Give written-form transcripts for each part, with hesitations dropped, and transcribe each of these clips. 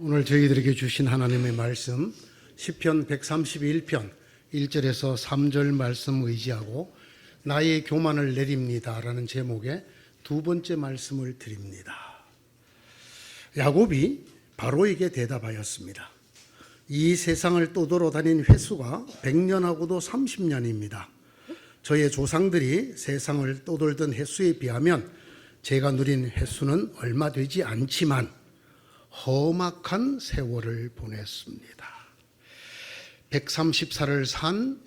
오늘 저희들에게 주신 하나님의 말씀 시편 131편 1절에서 3절 말씀 의지하고 나의 교만을 내립니다 라는 제목의 두 번째 말씀을 드립니다. 야곱이 바로에게 대답하였습니다. 이 세상을 떠돌아 다닌 횟수가 100년하고도 30년입니다. 저의 조상들이 세상을 떠돌던 횟수에 비하면 제가 누린 횟수는 얼마 되지 않지만 험악한 세월을 보냈습니다. 130살을 산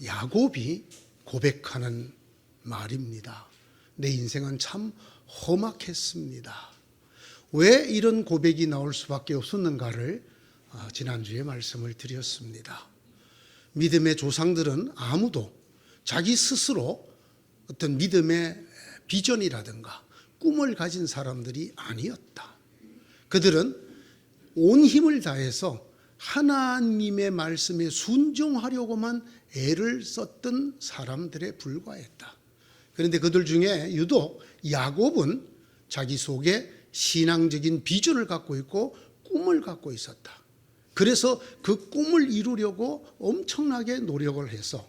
야곱이 고백하는 말입니다. 내 인생은 참 험악했습니다. 왜 이런 고백이 나올 수밖에 없었는가를 지난주에 말씀을 드렸습니다. 믿음의 조상들은 아무도 자기 스스로 어떤 믿음의 비전이라든가 꿈을 가진 사람들이 아니었다. 그들은 온 힘을 다해서 하나님의 말씀에 순종하려고만 애를 썼던 사람들에 불과했다. 그런데 그들 중에 유독 야곱은 자기 속에 신앙적인 비전을 갖고 있고 꿈을 갖고 있었다. 그래서 그 꿈을 이루려고 엄청나게 노력을 해서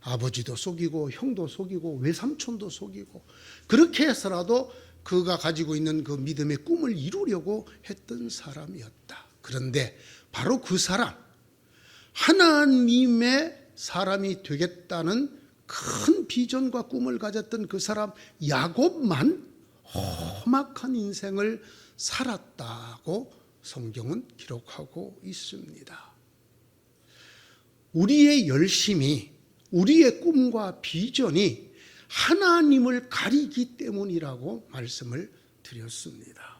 아버지도 속이고 형도 속이고 외삼촌도 속이고 그렇게 해서라도 그가 가지고 있는 그 믿음의 꿈을 이루려고 했던 사람이었다. 그런데 바로 그 사람, 하나님의 사람이 되겠다는 큰 비전과 꿈을 가졌던 그 사람 야곱만 험악한 인생을 살았다고 성경은 기록하고 있습니다. 우리의 열심이, 우리의 꿈과 비전이 하나님을 가리기 때문이라고 말씀을 드렸습니다.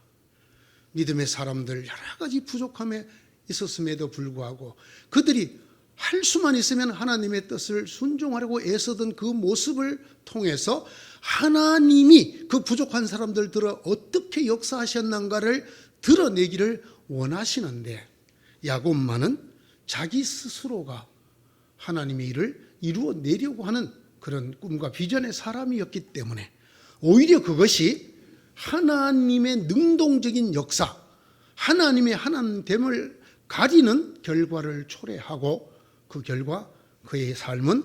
믿음의 사람들 여러 가지 부족함에 있었음에도 불구하고 그들이 할 수만 있으면 하나님의 뜻을 순종하려고 애쓰던 그 모습을 통해서 하나님이 그 부족한 사람들들을 어떻게 역사하셨는가를 드러내기를 원하시는데 야곱만은 자기 스스로가 하나님의 일을 이루어내려고 하는 그런 꿈과 비전의 사람이었기 때문에 오히려 그것이 하나님의 능동적인 역사, 하나님의 하나됨을 가리는 결과를 초래하고 그 결과 그의 삶은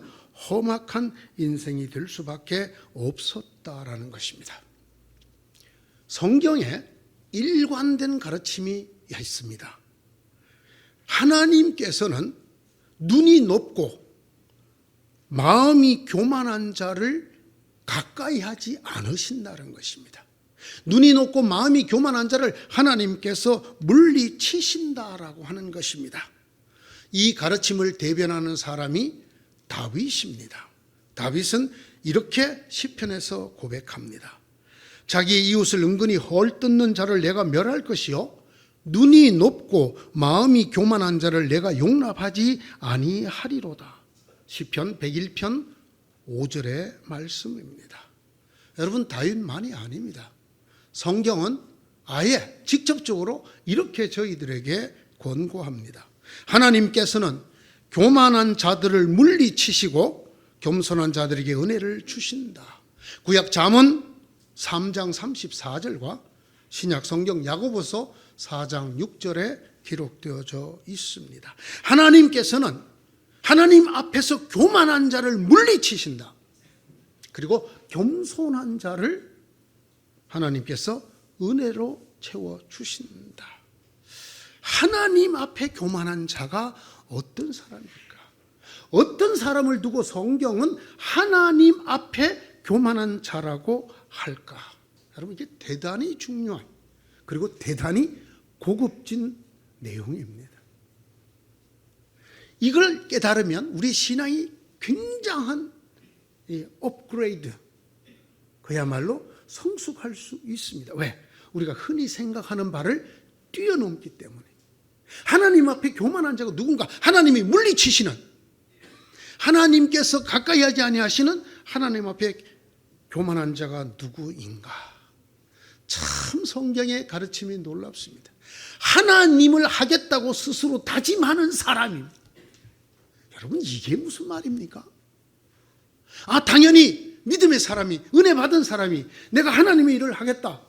험악한 인생이 될 수밖에 없었다라는 것입니다. 성경에 일관된 가르침이 있습니다. 하나님께서는 눈이 높고 마음이 교만한 자를 가까이 하지 않으신다는 것입니다. 눈이 높고 마음이 교만한 자를 하나님께서 물리치신다라고 하는 것입니다. 이 가르침을 대변하는 사람이 다윗입니다. 다윗은 이렇게 시편에서 고백합니다. 자기의 이웃을 은근히 헐뜯는 자를 내가 멸할 것이요 눈이 높고 마음이 교만한 자를 내가 용납하지 아니하리로다. 시편 101편 5절의 말씀입니다. 여러분 다윗만이 아닙니다. 성경은 아예 직접적으로 이렇게 저희들에게 권고합니다. 하나님께서는 교만한 자들을 물리치시고 겸손한 자들에게 은혜를 주신다. 구약 잠언 3장 34절과 신약 성경 야고보서 4장 6절에 기록되어져 있습니다. 하나님께서는 하나님 앞에서 교만한 자를 물리치신다. 그리고 겸손한 자를 하나님께서 은혜로 채워주신다. 하나님 앞에 교만한 자가 어떤 사람입니까? 어떤 사람을 두고 성경은 하나님 앞에 교만한 자라고 할까? 여러분 이게 대단히 중요한 그리고 대단히 고급진 내용입니다. 이걸 깨달으면 우리 신앙이 굉장한 업그레이드, 그야말로 성숙할 수 있습니다. 왜? 우리가 흔히 생각하는 바를 뛰어넘기 때문에. 하나님 앞에 교만한 자가 누군가? 하나님이 물리치시는, 하나님께서 가까이 하지 아니하시는 하나님 앞에 교만한 자가 누구인가? 참 성경의 가르침이 놀랍습니다. 하나님을 하겠다고 스스로 다짐하는 사람입니다. 여러분 이게 무슨 말입니까? 당연히 믿음의 사람이, 은혜 받은 사람이 내가 하나님의 일을 하겠다.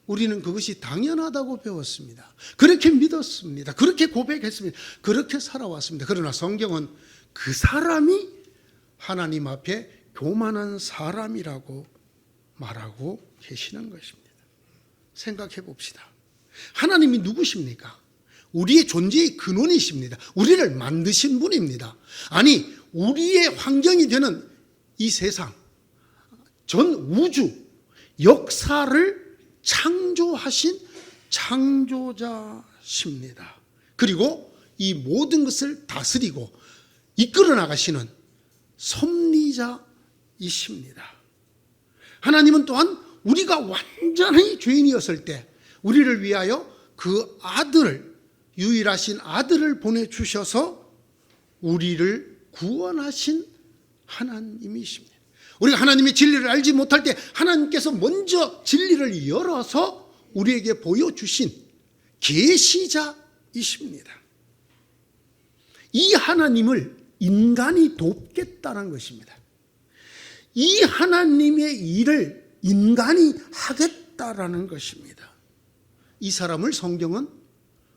우리는 그것이 당연하다고 배웠습니다. 그렇게 믿었습니다. 그렇게 고백했습니다. 그렇게 살아왔습니다. 그러나 성경은 그 사람이 하나님 앞에 교만한 사람이라고 말하고 계시는 것입니다. 생각해 봅시다. 하나님이 누구십니까? 우리의 존재의 근원이십니다. 우리를 만드신 분입니다. 아니, 우리의 환경이 되는 이 세상, 전 우주, 역사를 창조하신 창조자십니다. 그리고 이 모든 것을 다스리고 이끌어 나가시는 섭리자이십니다. 하나님은 또한 우리가 완전히 죄인이었을 때 우리를 위하여 그 아들을, 유일하신 아들을 보내주셔서 우리를 구원하신 하나님이십니다. 우리가 하나님의 진리를 알지 못할 때 하나님께서 먼저 진리를 열어서 우리에게 보여주신 계시자이십니다. 이 하나님을 인간이 돕겠다는 것입니다. 이 하나님의 일을 인간이 하겠다라는 것입니다. 이 사람을 성경은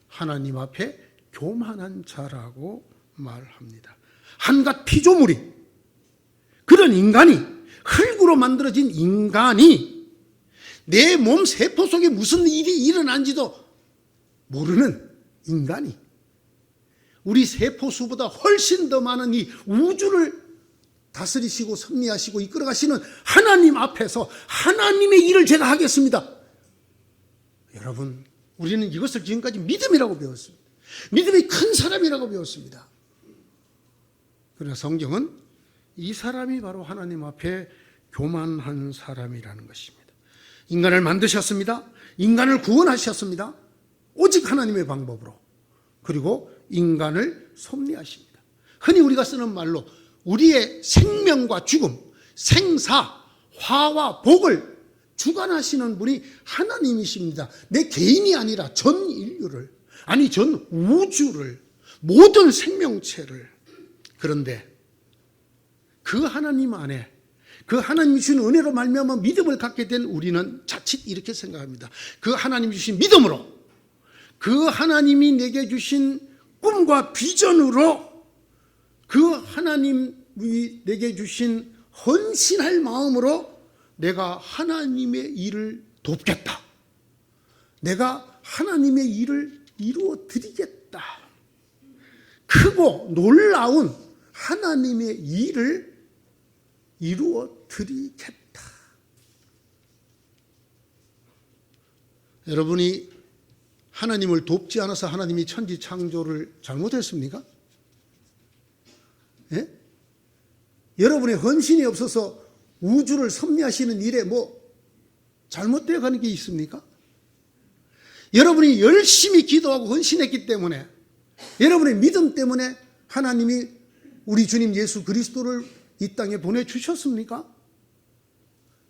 하나님 앞에 교만한 자라고 말합니다. 한갓 피조물이, 그런 인간이, 흙으로 만들어진 인간이 내 몸 세포 속에 무슨 일이 일어난지도 모르는 인간이 우리 세포수보다 훨씬 더 많은 이 우주를 다스리시고 섭리하시고 이끌어가시는 하나님 앞에서 하나님의 일을 제가 하겠습니다. 여러분, 우리는 이것을 지금까지 믿음이라고 배웠습니다. 믿음이 큰 사람이라고 배웠습니다. 그러나 성경은 이 사람이 바로 하나님 앞에 교만한 사람이라는 것입니다. 인간을 만드셨습니다. 인간을 구원하셨습니다. 오직 하나님의 방법으로. 그리고 인간을 섭리하십니다. 흔히 우리가 쓰는 말로 우리의 생명과 죽음, 생사, 화와 복을 주관하시는 분이 하나님이십니다. 내 개인이 아니라 전 인류를, 아니 전 우주를, 모든 생명체를. 그런데 그 하나님 안에, 그 하나님이 주신 은혜로 말미암아 믿음을 갖게 된 우리는 자칫 이렇게 생각합니다. 그 하나님이 주신 믿음으로, 그 하나님이 내게 주신 꿈과 비전으로, 그 하나님이 내게 주신 헌신할 마음으로 내가 하나님의 일을 돕겠다. 내가 하나님의 일을 이루어 드리겠다. 크고 놀라운 하나님의 일을 이루어 드리겠다. 여러분이 하나님을 돕지 않아서 하나님이 천지 창조를 잘못했습니까? 예? 여러분의 헌신이 없어서 우주를 섭리하시는 일에 뭐 잘못되어 가는 게 있습니까? 여러분이 열심히 기도하고 헌신했기 때문에, 여러분의 믿음 때문에 하나님이 우리 주님 예수 그리스도를 이 땅에 보내주셨습니까?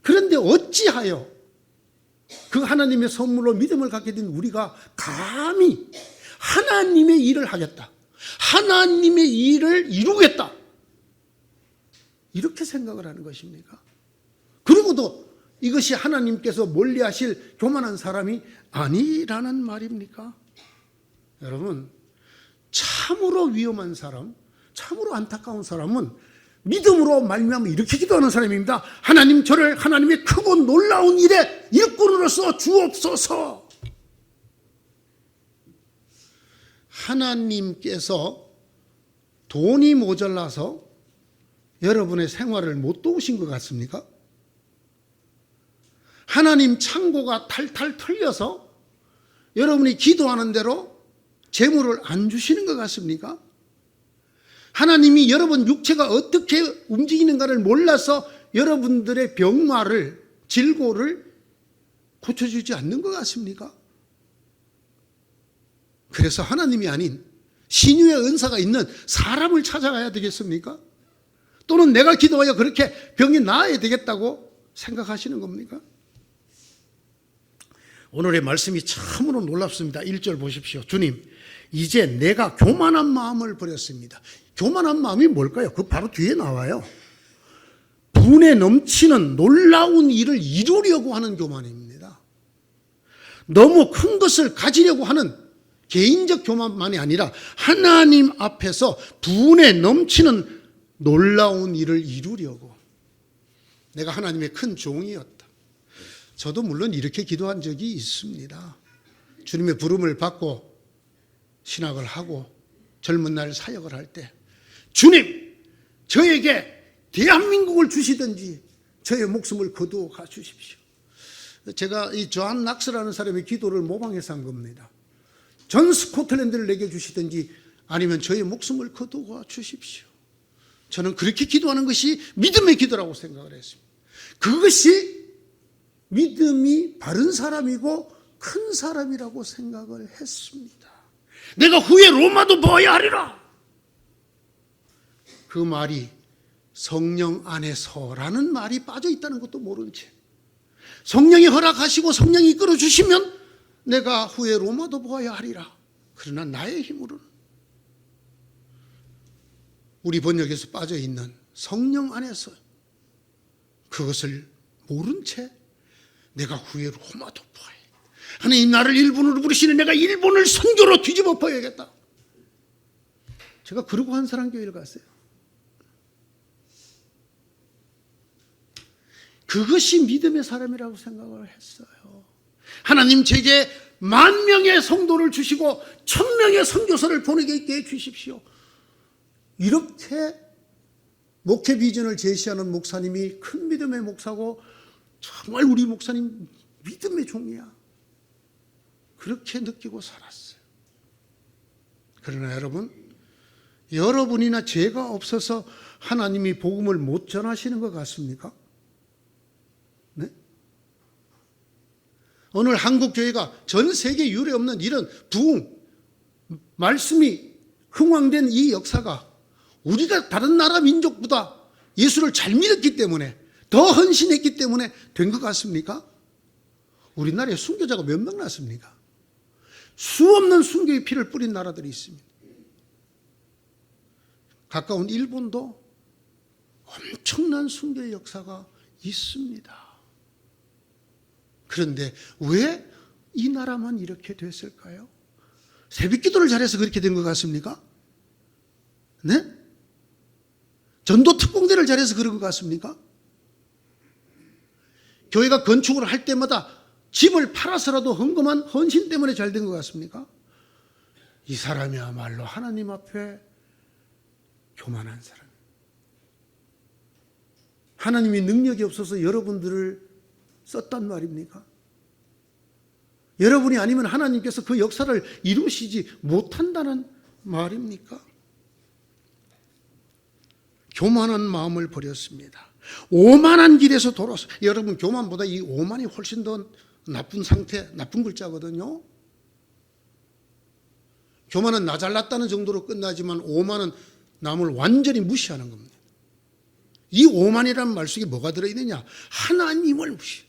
그런데 어찌하여 그 하나님의 선물로 믿음을 갖게 된 우리가 감히 하나님의 일을 하겠다, 하나님의 일을 이루겠다, 이렇게 생각을 하는 것입니까? 그리고도 이것이 하나님께서 멀리하실 교만한 사람이 아니라는 말입니까? 여러분, 참으로 위험한 사람, 참으로 안타까운 사람은 믿음으로 말미암아 이렇게 기도하는 사람입니다. 하나님, 저를 하나님의 크고 놀라운 일에 일꾼으로서 주옵소서. 하나님께서 돈이 모자라서 여러분의 생활을 못 도우신 것 같습니까? 하나님 창고가 탈탈 털려서 여러분이 기도하는 대로 재물을 안 주시는 것 같습니까? 하나님이 여러분 육체가 어떻게 움직이는가를 몰라서 여러분들의 병마를, 질고를 고쳐주지 않는 것 같습니까? 그래서 하나님이 아닌 신유의 은사가 있는 사람을 찾아가야 되겠습니까? 또는 내가 기도하여 그렇게 병이 나아야 되겠다고 생각하시는 겁니까? 오늘의 말씀이 참으로 놀랍습니다. 1절 보십시오. 주님, 이제 내가 교만한 마음을 버렸습니다. 교만한 마음이 뭘까요? 그 바로 뒤에 나와요. 분에 넘치는 놀라운 일을 이루려고 하는 교만입니다. 너무 큰 것을 가지려고 하는 개인적 교만만이 아니라 하나님 앞에서 분에 넘치는 놀라운 일을 이루려고. 내가 하나님의 큰 종이었다. 저도 물론 이렇게 기도한 적이 있습니다. 주님의 부름을 받고 신학을 하고 젊은 날 사역을 할 때, 주님, 저에게 대한민국을 주시든지 저의 목숨을 거두어 가 주십시오. 제가 이 조한 낙스라는 사람의 기도를 모방해서 한 겁니다. 전 스코틀랜드를 내게 주시든지 아니면 저의 목숨을 거두어 주십시오. 저는 그렇게 기도하는 것이 믿음의 기도라고 생각을 했습니다. 그것이 믿음이 바른 사람이고 큰 사람이라고 생각을 했습니다. 내가 후에 로마도 보아야 하리라. 그 말이 성령 안에서라는 말이 빠져 있다는 것도 모른 채, 성령이 허락하시고 성령이 이끌어 주시면 내가 후에 로마도 보아야 하리라. 그러나 나의 힘으로는, 우리 번역에서 빠져 있는 성령 안에서 그것을 모른 채 내가 후에 로마도 보아야 해. 하나님 나를 일본으로 부르시는 내가 일본을 선교로 뒤집어 엎어야겠다. 제가 그러고 한 사랑교회를 갔어요. 그것이 믿음의 사람이라고 생각을 했어요. 하나님 제게 10,000명의 성도를 주시고 1,000명의 선교사를 보내게 있게 해주십시오. 이렇게 목회 비전을 제시하는 목사님이 큰 믿음의 목사고, 정말 우리 목사님 믿음의 종이야. 그렇게 느끼고 살았어요. 그러나 여러분, 여러분이나 죄가 없어서 하나님이 복음을 못 전하시는 것 같습니까? 네? 오늘 한국 교회가 전 세계 유례 없는 이런 부흥, 말씀이 흥왕된 이 역사가 우리가 다른 나라 민족보다 예수를 잘 믿었기 때문에, 더 헌신했기 때문에 된 것 같습니까? 우리나라에 순교자가 몇 명 났습니까? 수없는 순교의 피를 뿌린 나라들이 있습니다. 가까운 일본도 엄청난 순교의 역사가 있습니다. 그런데 왜 이 나라만 이렇게 됐을까요? 새벽기도를 잘해서 그렇게 된 것 같습니까? 네? 전도 특공대를 잘해서 그런 것 같습니까? 교회가 건축을 할 때마다 집을 팔아서라도 헌금한 헌신 때문에 잘 된 것 같습니까? 이 사람이야말로 하나님 앞에 교만한 사람. 하나님이 능력이 없어서 여러분들을 썼단 말입니까? 여러분이 아니면 하나님께서 그 역사를 이루시지 못한다는 말입니까? 교만한 마음을 버렸습니다. 오만한 길에서 돌아서, 여러분 교만보다 이 오만이 훨씬 더 나쁜 상태, 나쁜 글자거든요. 교만은 나 잘났다는 정도로 끝나지만 오만은 남을 완전히 무시하는 겁니다. 이 오만이라는 말 속에 뭐가 들어있느냐? 하나님을 무시.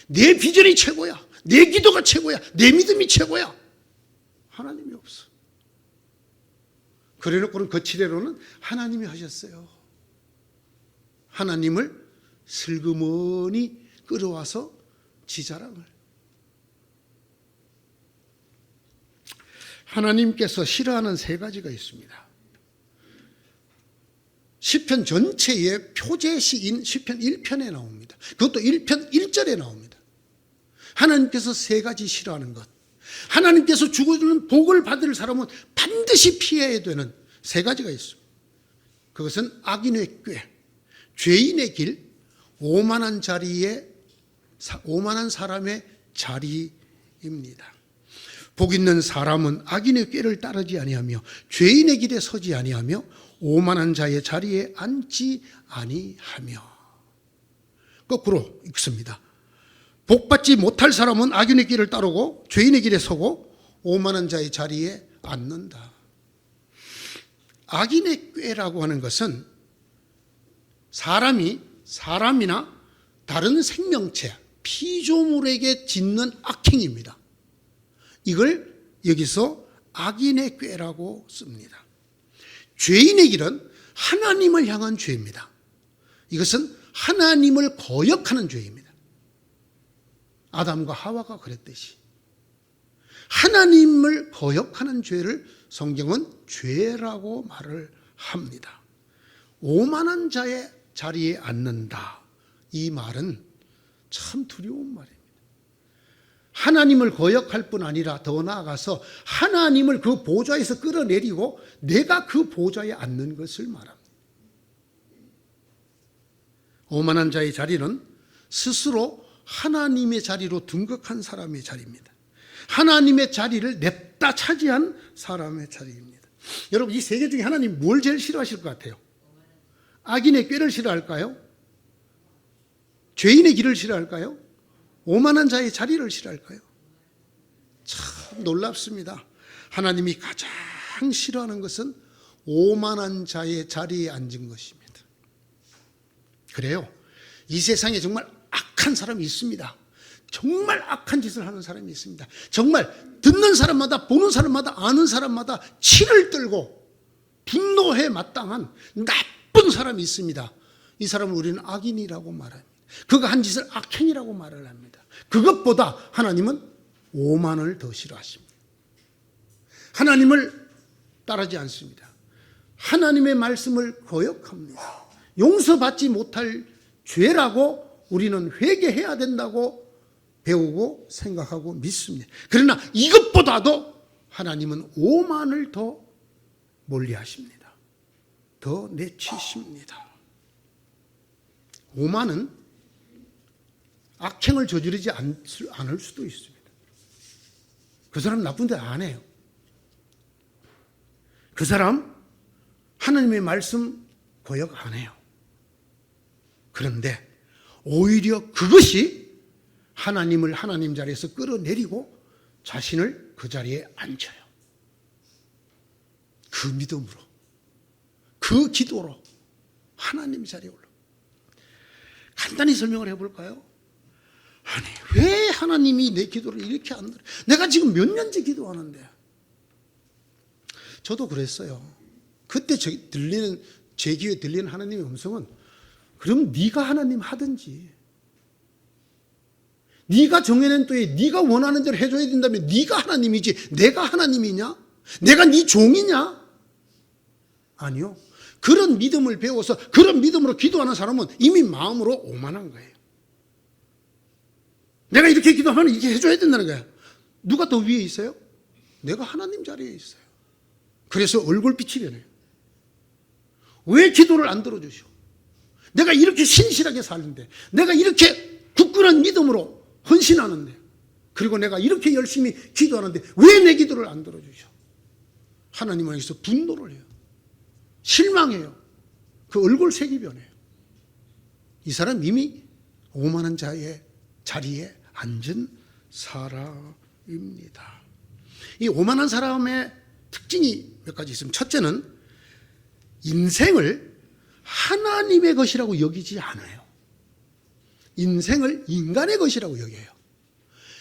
내 비전이 최고야. 내 기도가 최고야. 내 믿음이 최고야. 하나님이 없어. 그래놓고는 거칠애로는 하나님이 하셨어요. 하나님을 슬그머니 끌어와서 지자랑을. 하나님께서 싫어하는 3가지가 있습니다. 시편 전체의 표제시인 시편 1편에 나옵니다. 그것도 1편 1절에 나옵니다. 하나님께서 3가지 싫어하는 것, 하나님께서 주고주는 복을 받을 사람은 반드시 피해야 되는 3가지가 있습니다. 그것은 악인의 꾀, 죄인의 길, 오만한 사람의 자리입니다. 복 있는 사람은 악인의 꾀를 따르지 아니하며 죄인의 길에 서지 아니하며 오만한 자의 자리에 앉지 아니하며. 거꾸로 읽습니다. 복받지 못할 사람은 악인의 길을 따르고 죄인의 길에 서고 오만한 자의 자리에 앉는다. 악인의 꾀라고 하는 것은 사람이나 다른 생명체, 피조물에게 짓는 악행입니다. 이걸 여기서 악인의 꾀라고 씁니다. 죄인의 길은 하나님을 향한 죄입니다. 이것은 하나님을 거역하는 죄입니다. 아담과 하와가 그랬듯이 하나님을 거역하는 죄를 성경은 죄라고 말을 합니다. 오만한 자의 자리에 앉는다. 이 말은 참 두려운 말입니다. 하나님을 거역할 뿐 아니라 더 나아가서 하나님을 그 보좌에서 끌어내리고 내가 그 보좌에 앉는 것을 말합니다. 오만한 자의 자리는 스스로 하나님의 자리로 등극한 사람의 자리입니다. 하나님의 자리를 냅다 차지한 사람의 자리입니다. 여러분, 이 세 개 중에 하나님 뭘 제일 싫어하실 것 같아요? 악인의 꾀를 싫어할까요? 죄인의 길을 싫어할까요? 오만한 자의 자리를 싫어할까요? 참 놀랍습니다. 하나님이 가장 싫어하는 것은 오만한 자의 자리에 앉은 것입니다. 그래요. 이 세상에 정말 악한 사람이 있습니다. 정말 악한 짓을 하는 사람이 있습니다. 정말 듣는 사람마다, 보는 사람마다, 아는 사람마다 치를 떨고 분노에 마땅한 나쁜 사람이 있습니다. 이 사람을 우리는 악인이라고 말합니다. 그가 한 짓을 악행이라고 말을 합니다. 그것보다 하나님은 오만을 더 싫어하십니다. 하나님을 따르지 않습니다. 하나님의 말씀을 거역합니다. 용서받지 못할 죄라고 우리는 회개해야 된다고 배우고 생각하고 믿습니다. 그러나 이것보다도 하나님은 오만을 더 멀리하십니다. 더 내치십니다. 오만은 악행을 저지르지 않을 수도 있습니다. 그 사람 나쁜 데 안 해요. 그 사람 하나님의 말씀 거역 안 해요. 그런데 오히려 그것이 하나님을 하나님 자리에서 끌어내리고 자신을 그 자리에 앉혀요. 그 믿음으로, 그 기도로 하나님 자리에 올라. 간단히 설명을 해볼까요? 아니, 왜 하나님이 내 기도를 이렇게 안 들어요? 내가 지금 몇 년째 기도하는데. 저도 그랬어요. 그때 제 귀에 들리는 하나님의 음성은, 그럼 네가 하나님 하든지, 네가 정해낸 또에 네가 원하는 대로 해줘야 된다면 네가 하나님이지 내가 하나님이냐? 내가 네 종이냐? 아니요. 그런 믿음을 배워서 그런 믿음으로 기도하는 사람은 이미 마음으로 오만한 거예요. 내가 이렇게 기도하면 이렇게 해줘야 된다는 거예요. 누가 더 위에 있어요? 내가 하나님 자리에 있어요. 그래서 얼굴빛이 변해요. 왜 기도를 안 들어주셔? 내가 이렇게 신실하게 사는데, 내가 이렇게 굳건한 믿음으로 헌신하는데, 그리고 내가 이렇게 열심히 기도하는데 왜 내 기도를 안 들어주셔? 하나님은 여기서 분노를 해요. 실망해요. 그 얼굴색이 변해요. 이 사람 이미 오만한 자의 자리에 앉은 사람입니다. 이 오만한 사람의 특징이 몇 가지 있습니다. 첫째는 인생을 하나님의 것이라고 여기지 않아요. 인생을 인간의 것이라고 여겨요.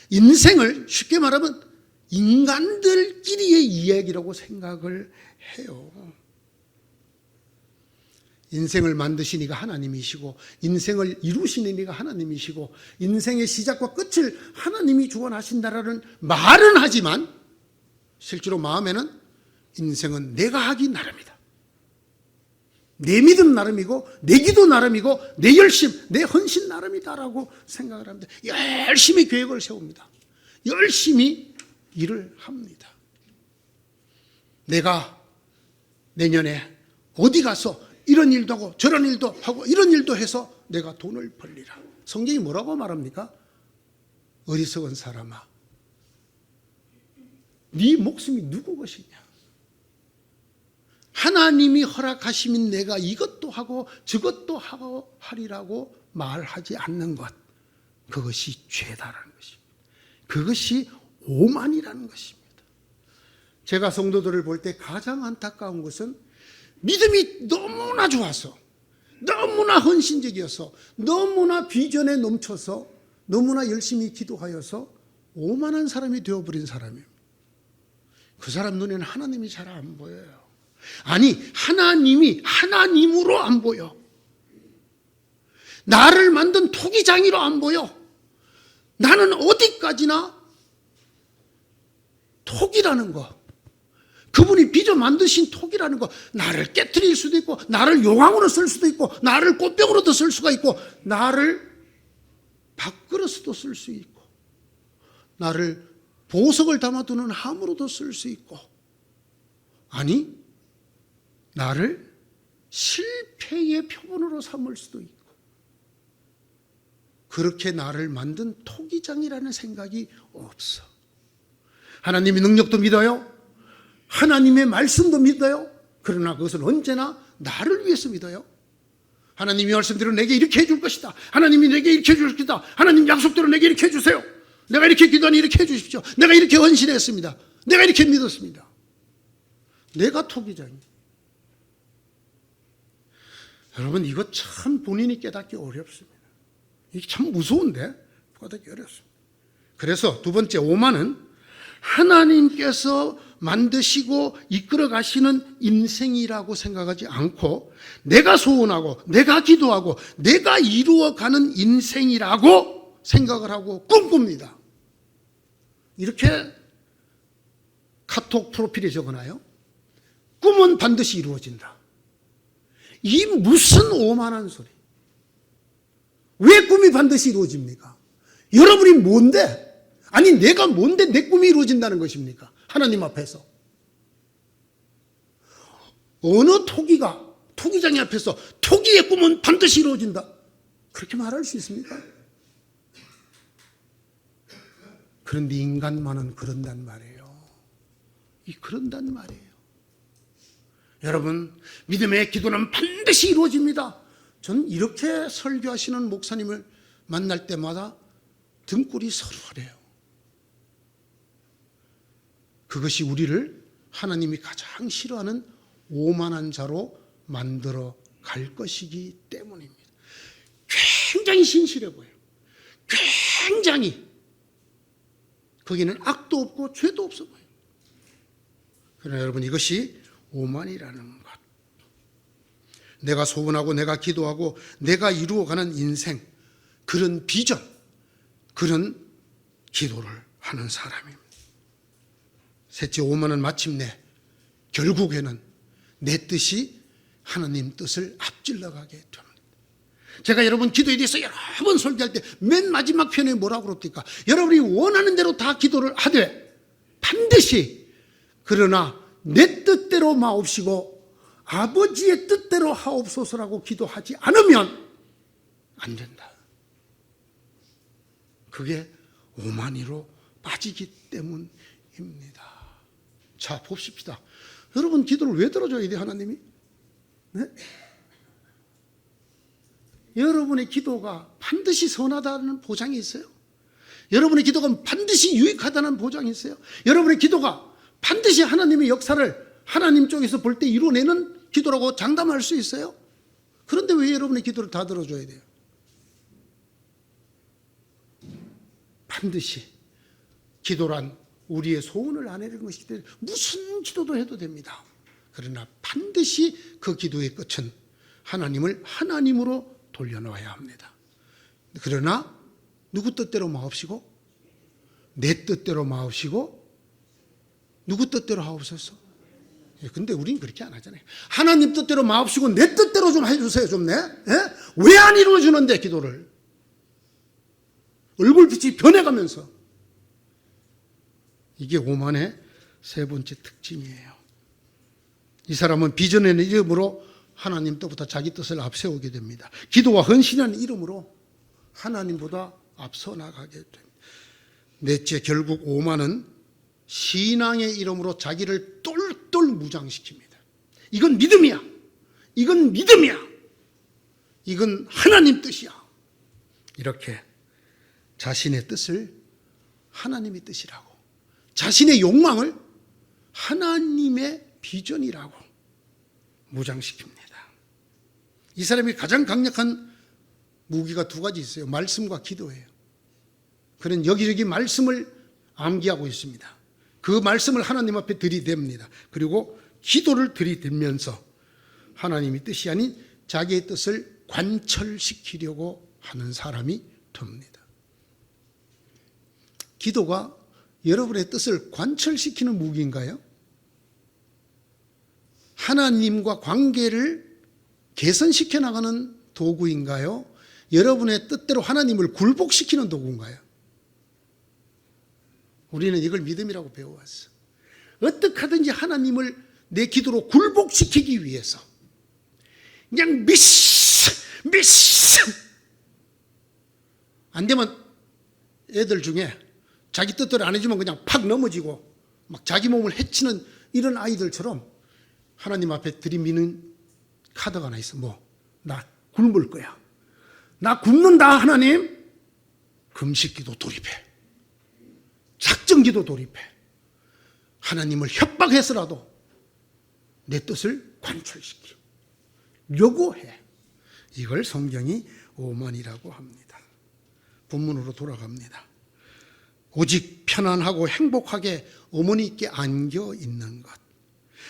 인생을 쉽게 말하면 인간들끼리의 이야기라고 생각을 해요. 인생을 만드신 이가 하나님이시고, 인생을 이루시는 이가 하나님이시고, 인생의 시작과 끝을 하나님이 주관하신다라는 말은 하지만 실제로 마음에는 인생은 내가 하기 나름이다. 내 믿음 나름이고, 내 기도 나름이고, 내 열심, 내 헌신 나름이다라고 생각을 합니다. 열심히 계획을 세웁니다. 열심히 일을 합니다. 내가 내년에 어디 가서 이런 일도 하고 저런 일도 하고 이런 일도 해서 내가 돈을 벌리라. 성경이 뭐라고 말합니까? 어리석은 사람아, 네 목숨이 누구 것이냐? 하나님이 허락하시면 내가 이것도 하고 저것도 하고 하리라고 말하지 않는 것, 그것이 죄다라는 것입니다. 그것이 오만이라는 것입니다. 제가 성도들을 볼 때 가장 안타까운 것은 믿음이 너무나 좋아서, 너무나 헌신적이어서, 너무나 비전에 넘쳐서, 너무나 열심히 기도하여서 오만한 사람이 되어버린 사람이에요. 그 사람 눈에는 하나님이 잘 안 보여요. 아니, 하나님이 하나님으로 안 보여. 나를 만든 토기장이로 안 보여. 나는 어디까지나 톡이라는 거, 그분이 빚어 만드신 톡이라는 거, 나를 깨트릴 수도 있고, 나를 용왕으로 쓸 수도 있고, 나를 꽃병으로도 쓸 수가 있고, 나를 밥그릇으로도 쓸 수 있고, 나를 보석을 담아두는 함으로도 쓸 수 있고, 아니 나를 실패의 표본으로 삼을 수도 있고, 그렇게 나를 만든 토기장이라는 생각이 없어. 하나님의 능력도 믿어요. 하나님의 말씀도 믿어요. 그러나 그것은 언제나 나를 위해서 믿어요. 하나님이 말씀대로 내게 이렇게 해줄 것이다. 하나님이 내게 이렇게 해줄 것이다. 하나님 약속대로 내게 이렇게 해주세요. 내가 이렇게 기도하니 이렇게 해주십시오. 내가 이렇게 헌신했습니다. 내가 이렇게 믿었습니다. 내가 토기장이에요. 여러분, 이거 참 본인이 깨닫기 어렵습니다. 이게 참 무서운데 깨닫기 어렵습니다. 그래서 두 번째, 오만은 하나님께서 만드시고 이끌어 가시는 인생이라고 생각하지 않고, 내가 소원하고 내가 기도하고 내가 이루어가는 인생이라고 생각을 하고 꿈꿉니다. 이렇게 카톡 프로필에 적어놔요. 꿈은 반드시 이루어진다. 이 무슨 오만한 소리. 왜 꿈이 반드시 이루어집니까? 여러분이 뭔데? 아니 내가 뭔데 내 꿈이 이루어진다는 것입니까? 하나님 앞에서. 어느 토기장이 앞에서 토기의 꿈은 반드시 이루어진다, 그렇게 말할 수 있습니까? 그런데 인간만은 그런단 말이에요. 그런단 말이에요. 여러분, 믿음의 기도는 반드시 이루어집니다. 전 이렇게 설교하시는 목사님을 만날 때마다 등골이 서늘해요. 그것이 우리를 하나님이 가장 싫어하는 오만한 자로 만들어 갈 것이기 때문입니다. 굉장히 신실해 보여요. 굉장히. 거기는 악도 없고 죄도 없어 보여요. 그러나 여러분, 이것이 오만이라는 것. 내가 소원하고 내가 기도하고 내가 이루어가는 인생, 그런 비전, 그런 기도를 하는 사람입니다. 셋째, 오만은 마침내 결국에는 내 뜻이 하나님 뜻을 앞질러 가게 됩니다. 제가 여러분 기도에 대해서 여러 번 설교할 때 맨 마지막 편에 뭐라고 그럽니까? 여러분이 원하는 대로 다 기도를 하되 반드시, 그러나 내 뜻대로 마옵시고 아버지의 뜻대로 하옵소서라고 기도하지 않으면 안 된다. 그게 오만이로 빠지기 때문입니다. 자, 봅시다. 여러분, 기도를 왜 들어줘야 돼요, 하나님이? 네? 여러분의 기도가 반드시 선하다는 보장이 있어요? 여러분의 기도가 반드시 유익하다는 보장이 있어요? 여러분의 기도가 반드시 하나님의 역사를 하나님 쪽에서 볼 때 이루어내는 기도라고 장담할 수 있어요? 그런데 왜 여러분의 기도를 다 들어줘야 돼요? 반드시 기도란 우리의 소원을 안 해내는 것이기 때문에 무슨 기도도 해도 됩니다. 그러나 반드시 그 기도의 끝은 하나님을 하나님으로 돌려놓아야 합니다. 그러나 누구 뜻대로 마옵시고 내 뜻대로 마옵시고 누구 뜻대로 하옵소서. 근데 우리는 그렇게 안 하잖아요. 하나님 뜻대로 마옵시고 내 뜻대로 좀 해주세요. 좀 내. 왜 안 이루어주는데 기도를. 얼굴빛이 변해가면서. 이게 오만의 세 번째 특징이에요. 이 사람은 비전의 이름으로 하나님 뜻보다 자기 뜻을 앞세우게 됩니다. 기도와 헌신하는 이름으로 하나님보다 앞서 나가게 됩니다. 넷째, 결국 오만은 신앙의 이름으로 자기를 똘똘 무장시킵니다. 이건 믿음이야. 이건 믿음이야. 이건 하나님 뜻이야. 이렇게 자신의 뜻을 하나님의 뜻이라고, 자신의 욕망을 하나님의 비전이라고 무장시킵니다. 이 사람이 가장 강력한 무기가 두 가지 있어요. 말씀과 기도예요. 그는 여기저기 말씀을 암기하고 있습니다. 그 말씀을 하나님 앞에 들이댑니다. 그리고 기도를 들이대면서 하나님의 뜻이 아닌 자기의 뜻을 관철시키려고 하는 사람이 됩니다. 기도가 여러분의 뜻을 관철시키는 무기인가요? 하나님과 관계를 개선시켜 나가는 도구인가요? 여러분의 뜻대로 하나님을 굴복시키는 도구인가요? 우리는 이걸 믿음이라고 배워왔어. 어떻게 하든지 하나님을 내 기도로 굴복시키기 위해서 그냥 미스 안 되면 애들 중에 자기 뜻대로 안 해주면 그냥 팍 넘어지고 막 자기 몸을 해치는 이런 아이들처럼 하나님 앞에 들이미는 카드가 하나 있어. 나 굶을 거야. 나 굶는다 하나님. 금식기도 돌입해. 작정기도 돌입해. 하나님을 협박해서라도 내 뜻을 관철시키려고 해. 이걸 성경이 오만이라고 합니다. 본문으로 돌아갑니다. 오직 편안하고 행복하게 어머니께 안겨 있는 것.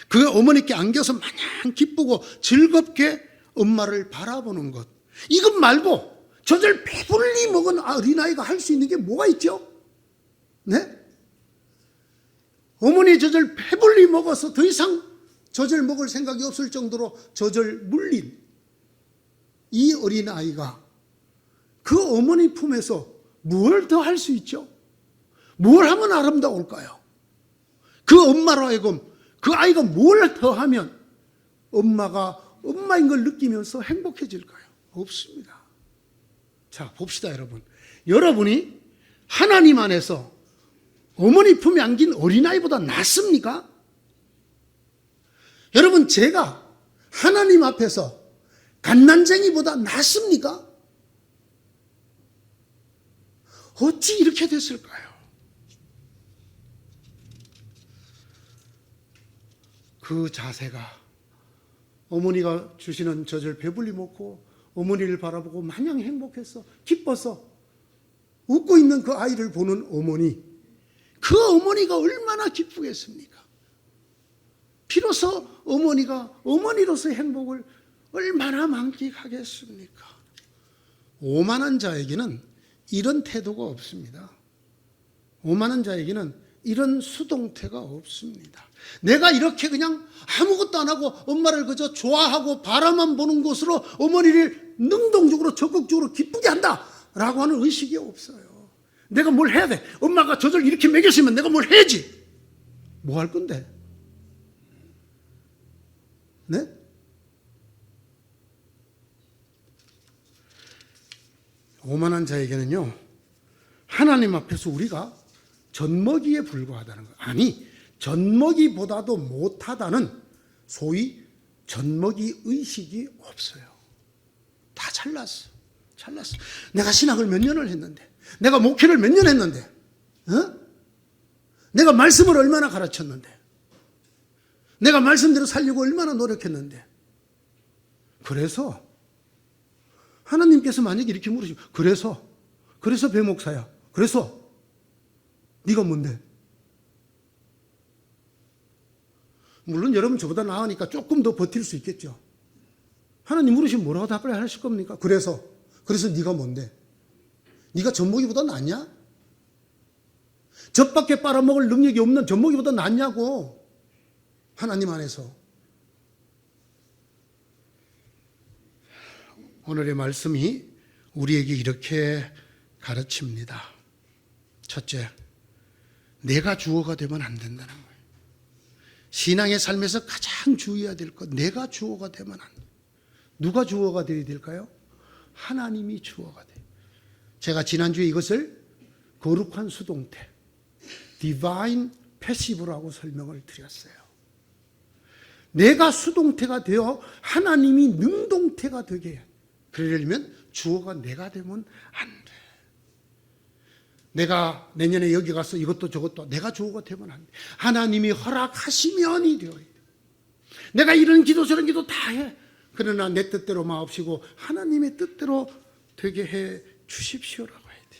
그 어머니께 안겨서 마냥 기쁘고 즐겁게 엄마를 바라보는 것. 이것 말고 젖을 배불리 먹은 어린아이가 할 수 있는 게 뭐가 있죠? 네? 어머니 젖을 배불리 먹어서 더 이상 젖을 먹을 생각이 없을 정도로 젖을 물린 이 어린아이가 그 어머니 품에서 뭘 더 할 수 있죠? 뭘 하면 아름다울까요? 그 엄마로 하여금 그 아이가 뭘 더 하면 엄마가 엄마인 걸 느끼면서 행복해질까요? 없습니다. 자, 봅시다, 여러분. 여러분이 하나님 안에서 어머니 품에 안긴 어린아이보다 낫습니까? 여러분, 제가 하나님 앞에서 갓난쟁이보다 낫습니까? 어찌 이렇게 됐을까요? 그 자세가 어머니가 주시는 젖을 배불리 먹고 어머니를 바라보고 마냥 행복해서 기뻐서 웃고 있는 그 아이를 보는 어머니, 그 어머니가 얼마나 기쁘겠습니까? 비로소 어머니가 어머니로서의 행복을 얼마나 만끽하겠습니까? 오만한 자에게는 이런 태도가 없습니다. 오만한 자에게는 이런 수동태가 없습니다. 내가 이렇게 그냥 아무것도 안 하고 엄마를 그저 좋아하고 바라만 보는 것으로 어머니를 능동적으로 적극적으로 기쁘게 한다라고 하는 의식이 없어요. 내가 뭘 해야 돼? 엄마가 젖을 이렇게 먹였으면 내가 뭘 해야지. 뭐 할 건데? 네? 오만한 자에게는요, 하나님 앞에서 우리가 젖먹이에 불과하다는 거. 아니, 젖먹이보다도 못하다는 소위 젖먹이 의식이 없어요. 다 잘났어. 내가 신학을 몇 년을 했는데, 내가 목회를 몇 년 했는데, 내가 말씀을 얼마나 가르쳤는데, 내가 말씀대로 살려고 얼마나 노력했는데. 그래서 하나님께서 만약에 이렇게 물으시면, 그래서 배목사야. 그래서 네가 뭔데? 물론 여러분 저보다 나으니까 조금 더 버틸 수 있겠죠. 하나님 물으시면 뭐라고 답을 하실 겁니까? 그래서 네가 뭔데? 네가 젖먹이보다 낫냐? 젖밖에 빨아먹을 능력이 없는 젖먹이보다 낫냐고. 하나님 안에서. 오늘의 말씀이 우리에게 이렇게 가르칩니다. 첫째, 내가 주어가 되면 안 된다는 거예요. 신앙의 삶에서 가장 주의해야 될 것, 내가 주어가 되면 안 돼요. 누가 주어가 되어야 될까요? 하나님이 주어가 돼요. 제가 지난주에 이것을 거룩한 수동태, Divine Passive라고 설명을 드렸어요. 내가 수동태가 되어 하나님이 능동태가 되게 해요. 그러려면 주어가 내가 되면 안 돼. 내가 내년에 여기 가서 이것도 저것도 내가 주어가 되면 안 돼. 하나님이 허락하시면이 되어야 돼. 내가 이런 기도 저런 기도 다 해. 그러나 내 뜻대로 마옵시고 하나님의 뜻대로 되게 해 주십시오라고 해야 돼.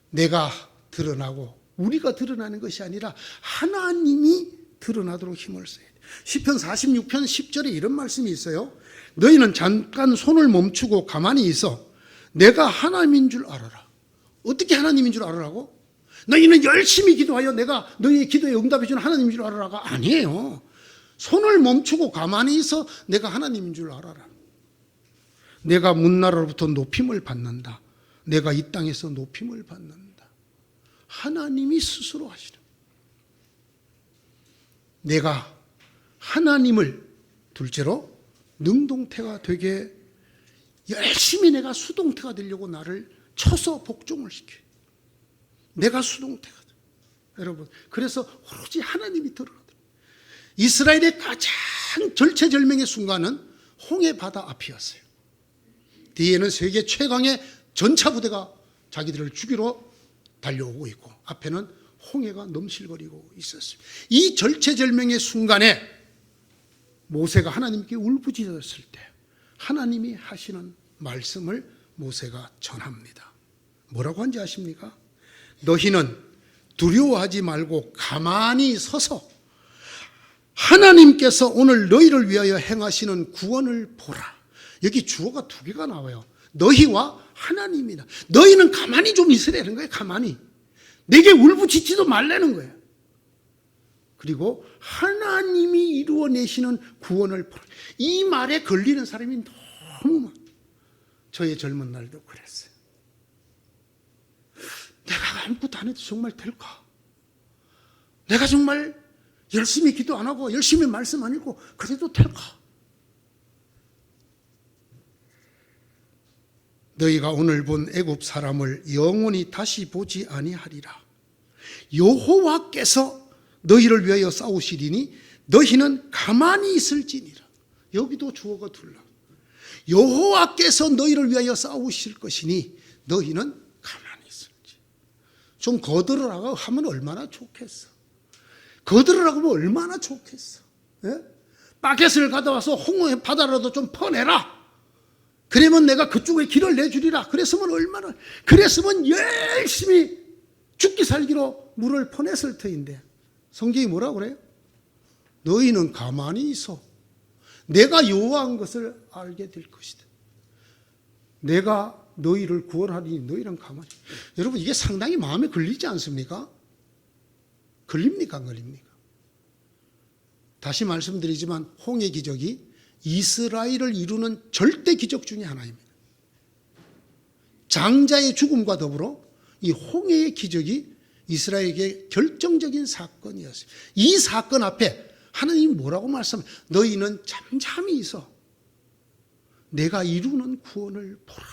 내가 드러나고 우리가 드러나는 것이 아니라 하나님이 드러나도록 힘을 써야 돼. 시편 46편 10절에 이런 말씀이 있어요. 너희는 잠깐 손을 멈추고 가만히 있어 내가 하나님인 줄 알아라. 어떻게 하나님인 줄 알아라고? 너희는 열심히 기도하여 내가 너희의 기도에 응답해 주는 하나님인 줄 알아라가 아니에요. 손을 멈추고 가만히 있어 내가 하나님인 줄 알아라. 내가 문나라로부터 높임을 받는다. 내가 이 땅에서 높임을 받는다. 하나님이 스스로 하시는. 내가 하나님을 둘째로 능동태가 되게 열심히 내가 수동태가 되려고 나를 쳐서 복종을 시켜요. 내가 수동태가 돼. 여러분, 그래서 오로지 하나님이 들어가더라고요. 이스라엘의 가장 절체절명의 순간은 홍해 바다 앞이었어요. 뒤에는 세계 최강의 전차 부대가 자기들을 죽이러 달려오고 있고 앞에는 홍해가 넘실거리고 있었어요. 이 절체절명의 순간에 모세가 하나님께 울부짖었을 때 하나님이 하시는 말씀을 모세가 전합니다. 뭐라고 한지 아십니까? 너희는 두려워하지 말고 가만히 서서 하나님께서 오늘 너희를 위하여 행하시는 구원을 보라. 여기 주어가 두 개가 나와요. 너희와 하나님이다. 너희는 가만히 좀 있으라는 거예요. 가만히. 내게 울부짖지도 말라는 거예요. 그리고 하나님이 이루어내시는 구원을 보라. 이 말에 걸리는 사람이 너무 많아요. 저의 젊은 날도 그랬어요. 내가 아무것도 안 해도 정말 될까? 내가 정말 열심히 기도 안 하고 열심히 말씀 안 읽고 그래도 될까? 너희가 오늘 본 애굽 사람을 영원히 다시 보지 아니하리라. 여호와께서 너희를 위하여 싸우시리니 너희는 가만히 있을지니라. 여기도 주어가 둘라. 여호와께서 너희를 위하여 싸우실 것이니 너희는 가만히 있을지. 좀 거들으라고 하면 얼마나 좋겠어. 거들으라고 하면 얼마나 좋겠어. 예? 바켓을 가져와서 홍해 바다라도 좀 퍼내라. 그러면 내가 그쪽에 길을 내주리라. 그랬으면 열심히 죽기 살기로 물을 퍼냈을 터인데 성경이 뭐라고 그래요? 너희는 가만히 있어. 내가 여호와인 것을 알게 될 것이다. 내가 너희를 구원하리니 너희는 가만히. 여러분, 이게 상당히 마음에 걸리지 않습니까? 걸립니까? 안 걸립니까? 다시 말씀드리지만 홍해 기적이 이스라엘을 이루는 절대 기적 중에 하나입니다. 장자의 죽음과 더불어 이 홍해의 기적이 이스라엘에게 결정적인 사건이었어요. 이 사건 앞에 하나님이 뭐라고 말씀해요? 너희는 잠잠히 있어. 내가 이루는 구원을 보라.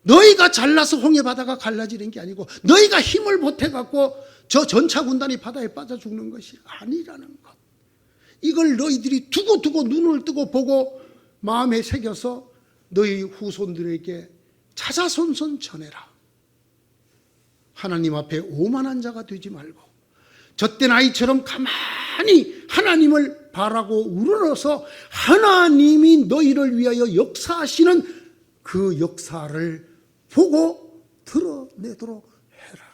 너희가 잘나서 홍해 바다가 갈라지는 게 아니고 너희가 힘을 보태갖고 저 전차 군단이 바다에 빠져 죽는 것이 아니라는 것. 이걸 너희들이 두고 눈을 뜨고 보고 마음에 새겨서 너희 후손들에게 자자손손 전해라. 하나님 앞에 오만한 자가 되지 말고 젖된 아이처럼 가만히 하나님을 바라고 우러러서 하나님이 너희를 위하여 역사하시는 그 역사를 보고 드러내도록 해라.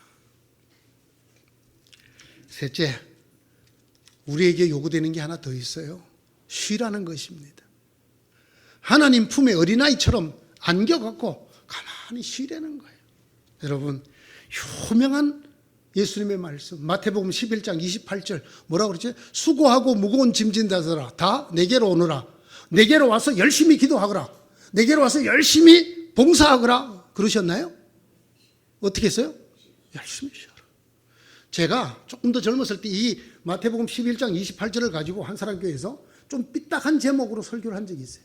셋째, 우리에게 요구되는 게 하나 더 있어요. 쉬라는 것입니다. 하나님 품에 어린아이처럼 안겨갖고 가만히 쉬라는 거예요. 여러분, 유명한 예수님의 말씀 마태복음 11장 28절 뭐라고 그러죠? 수고하고 무거운 짐진 자들아 다 내게로 오너라. 내게로 와서 열심히 기도하거라. 내게로 와서 열심히 봉사하거라. 그러셨나요? 어떻게 했어요? 열심히 쉬어라. 제가 조금 더 젊었을 때 이 마태복음 11장 28절을 가지고 한 사람 교회에서 좀 삐딱한 제목으로 설교를 한 적이 있어요.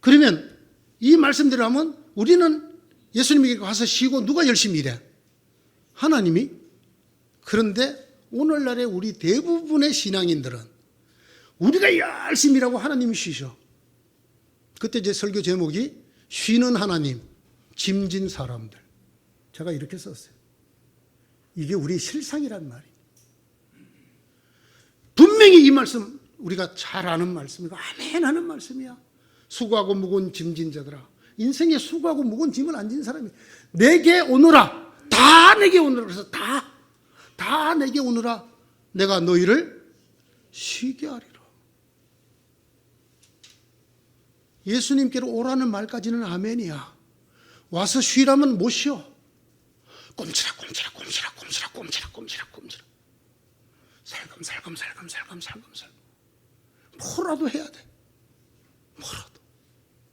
그러면 이 말씀대로 하면 우리는 예수님에게 가서 쉬고 누가 열심히 일해? 하나님이. 그런데 오늘날의 우리 대부분의 신앙인들은 우리가 열심히 일하고 하나님이 쉬셔. 그때 제 설교 제목이 쉬는 하나님, 짐진 사람들. 제가 이렇게 썼어요. 이게 우리의 실상이란 말이에요. 분명히 이 말씀 우리가 잘 아는 말씀이고 아멘 하는 말씀이야. 수고하고 무거운 짐진 자들아. 인생에 수고하고 무거운 짐을 안 진 사람이 내게 오너라. 다 내게 오너라. 그래서 다 내게 오너라. 내가 너희를 쉬게 하리라. 예수님께로 오라는 말까지는 아멘이야. 와서 쉬라면 못 쉬어. 꼼치락 살금 뭐라도 해야 돼. 뭐라도.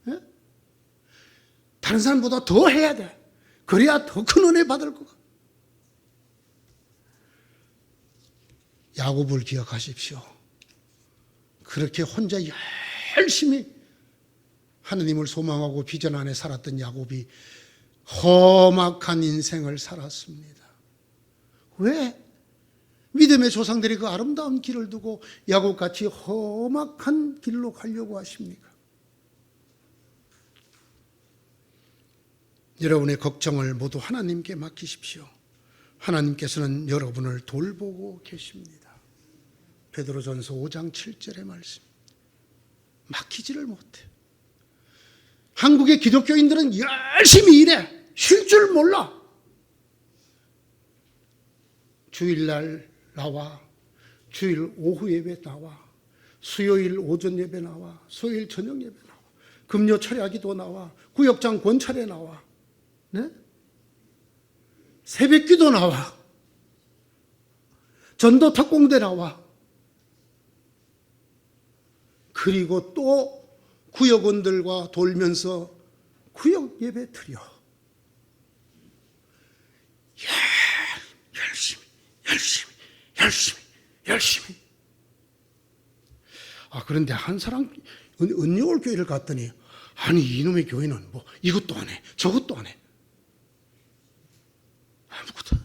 예? 다른 사람보다 더 해야 돼. 그래야 더 큰 은혜 받을 거야. 야곱을 기억하십시오. 그렇게 혼자 열심히 하느님을 소망하고 비전 안에 살았던 야곱이 험악한 인생을 살았습니다. 왜? 믿음의 조상들이 그 아름다운 길을 두고 야곱같이 험악한 길로 가려고 하십니까? 여러분의 걱정을 모두 하나님께 맡기십시오. 하나님께서는 여러분을 돌보고 계십니다. 베드로전서 5장 7절의 말씀. 맡기지를 못해. 한국의 기독교인들은 열심히 일해. 쉴 줄 몰라. 주일날 나와, 주일 오후 예배 나와, 수요일 오전 예배 나와, 수요일 저녁 예배 나와, 금요 철야기도 나와, 구역장 권찰에 나와, 네? 새벽기도 나와, 전도 특공대 나와, 그리고 또 구역원들과 돌면서 구역 예배 드려. 열심히. 그런데 한 사람 은혜올 교회를 갔더니 아니 이놈의 교회는 뭐 이것도 안 해, 저것도 안 해. 아무것도.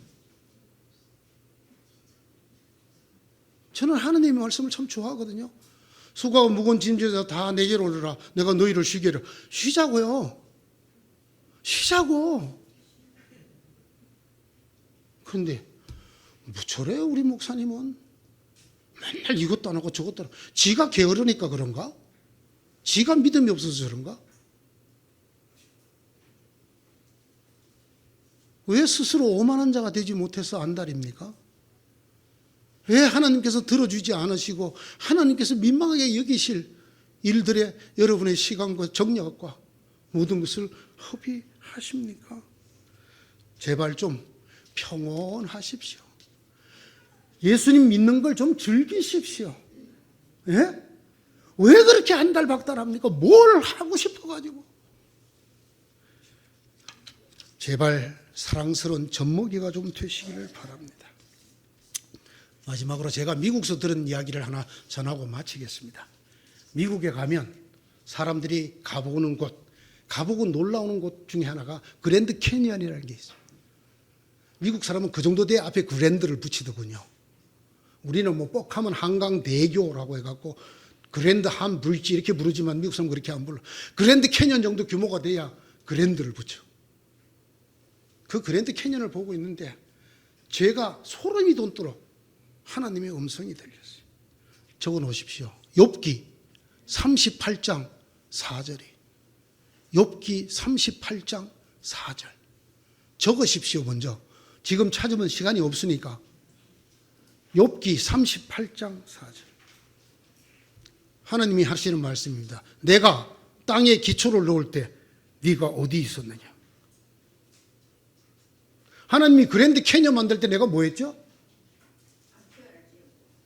저는 하나님의 말씀을 참 좋아하거든요. 수고하고 무거운 짐져서 다 내게로 오르라. 내가 너희를 쉬게 하리라. 쉬자고요. 쉬자고. 그런데 뭐 저래요 우리 목사님은. 맨날 이것도 안 하고 저것도 안 하고. 지가 게으르니까 그런가? 지가 믿음이 없어서 저런가? 왜 스스로 오만한 자가 되지 못해서 안달입니까? 왜 하나님께서 들어주지 않으시고 하나님께서 민망하게 여기실 일들에 여러분의 시간과 정력과 모든 것을 허비하십니까? 제발 좀 평온하십시오. 예수님 믿는 걸 좀 즐기십시오. 예? 왜 그렇게 안달박달합니까? 뭘 하고 싶어가지고. 제발 사랑스러운 젖먹이가 좀 되시기를 바랍니다. 마지막으로 제가 미국에서 들은 이야기를 하나 전하고 마치겠습니다. 미국에 가면 사람들이 가보는 곳, 가보고 놀라우는 곳 중에 하나가 그랜드 캐니언이라는 게 있어요. 미국 사람은 그 정도 돼 앞에 그랜드를 붙이더군요. 우리는 뭐 뻑하면 한강대교라고 해갖고 그랜드 한 브릿지 이렇게 부르지만 미국 사람은 그렇게 안 불러. 그랜드 캐니언 정도 규모가 돼야 그랜드를 붙여. 그 그랜드 캐니언을 보고 있는데 제가 소름이 돋도록 하나님의 음성이 들렸어요. 적어 놓으십시오. 욥기 38장 4절이. 욥기 38장 4절. 적으십시오 먼저. 지금 찾으면 시간이 없으니까. 욥기 38장 4절. 하나님이 하시는 말씀입니다. 내가 땅에 기초를 놓을 때 네가 어디 있었느냐. 하나님이 그랜드 캐니언 만들 때 내가 뭐 했죠?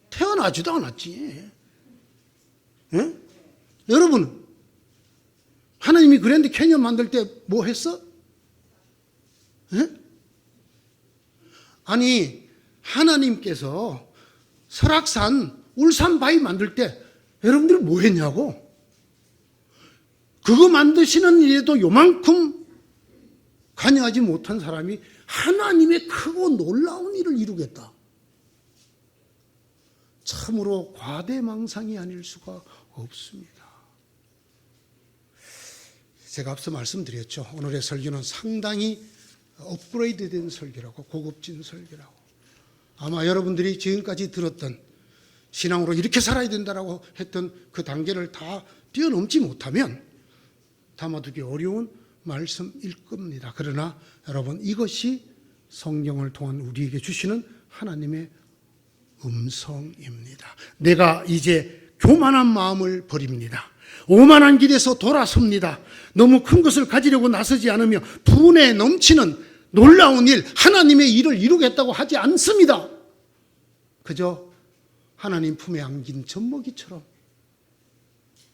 태어나지도 않았지. 예? 여러분, 하나님이 그랜드 캐니언 만들 때 뭐 했어? 예? 아니, 하나님께서 설악산, 울산바위 만들 때 여러분들이 뭐 했냐고? 그거 만드시는 일에도 요만큼 관여하지 못한 사람이 하나님의 크고 놀라운 일을 이루겠다. 참으로 과대망상이 아닐 수가 없습니다. 제가 앞서 말씀드렸죠. 오늘의 설교는 상당히 업그레이드된 설교라고, 고급진 설교라고. 아마 여러분들이 지금까지 들었던 신앙으로 이렇게 살아야 된다라고 했던 그 단계를 다 뛰어넘지 못하면 담아두기 어려운 말씀일 겁니다. 그러나 여러분, 이것이 성경을 통한 우리에게 주시는 하나님의 음성입니다. 내가 이제 교만한 마음을 버립니다. 오만한 길에서 돌아섭니다. 너무 큰 것을 가지려고 나서지 않으며 분에 넘치는 놀라운 일, 하나님의 일을 이루겠다고 하지 않습니다. 그저 하나님 품에 안긴 젖먹이처럼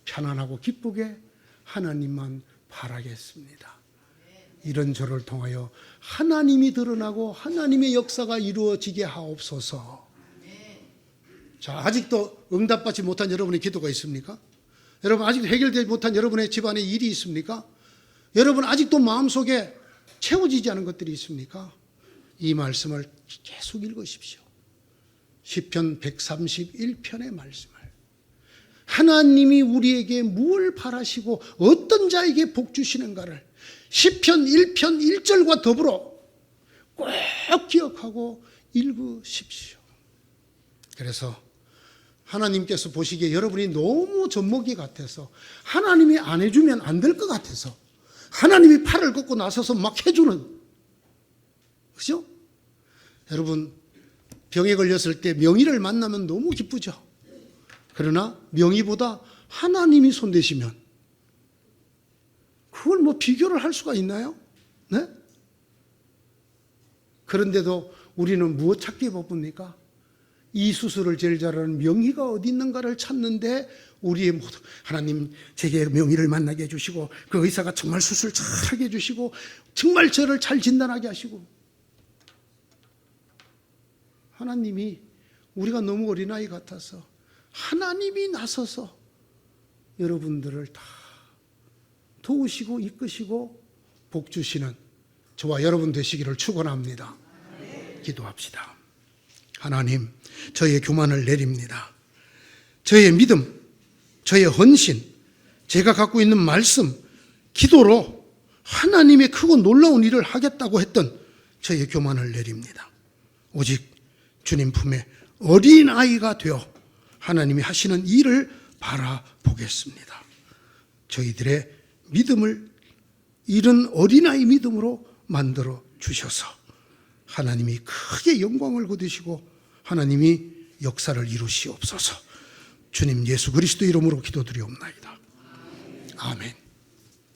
편안하고 기쁘게 하나님만 바라겠습니다. 이런 저를 통하여 하나님이 드러나고 하나님의 역사가 이루어지게 하옵소서. 자, 아직도 응답받지 못한 여러분의 기도가 있습니까? 여러분 아직도 해결되지 못한 여러분의 집안에 일이 있습니까? 여러분 아직도 마음속에 채워지지 않은 것들이 있습니까? 이 말씀을 계속 읽으십시오. 시편 131편의 말씀을. 하나님이 우리에게 무엇을 바라시고 어떤 자에게 복 주시는가를 시편 1편 1절과 더불어 꼭 기억하고 읽으십시오. 그래서 하나님께서 보시기에 여러분이 너무 젖먹이 같아서 하나님이 안 해주면 안 될 것 같아서 하나님이 팔을 걷고 나서서 막 해주는, 그죠? 여러분 병에 걸렸을 때 명의를 만나면 너무 기쁘죠. 그러나 명의보다 하나님이 손대시면 그걸 뭐 비교를 할 수가 있나요? 네? 그런데도 우리는 무엇 찾기에 바쁩니까? 이 수술을 제일 잘하는 명의가 어디 있는가를 찾는데 우리의 모두 하나님 제게 명의를 만나게 해주시고 그 의사가 정말 수술 잘하게 해주시고 정말 저를 잘 진단하게 하시고, 하나님이 우리가 너무 어린아이 같아서 하나님이 나서서 여러분들을 다 도우시고 이끄시고 복 주시는 저와 여러분 되시기를 축원합니다. 기도합시다. 하나님, 저의 교만을 내립니다. 저의 믿음, 저의 헌신, 제가 갖고 있는 말씀, 기도로 하나님의 크고 놀라운 일을 하겠다고 했던 저의 교만을 내립니다. 오직 주님 품에 어린아이가 되어 하나님이 하시는 일을 바라보겠습니다. 저희들의 믿음을 이런 어린아이 믿음으로 만들어 주셔서 하나님이 크게 영광을 거두시고 하나님이 역사를 이루시옵소서. 주님 예수 그리스도 이름으로 기도드리옵나이다. 아멘.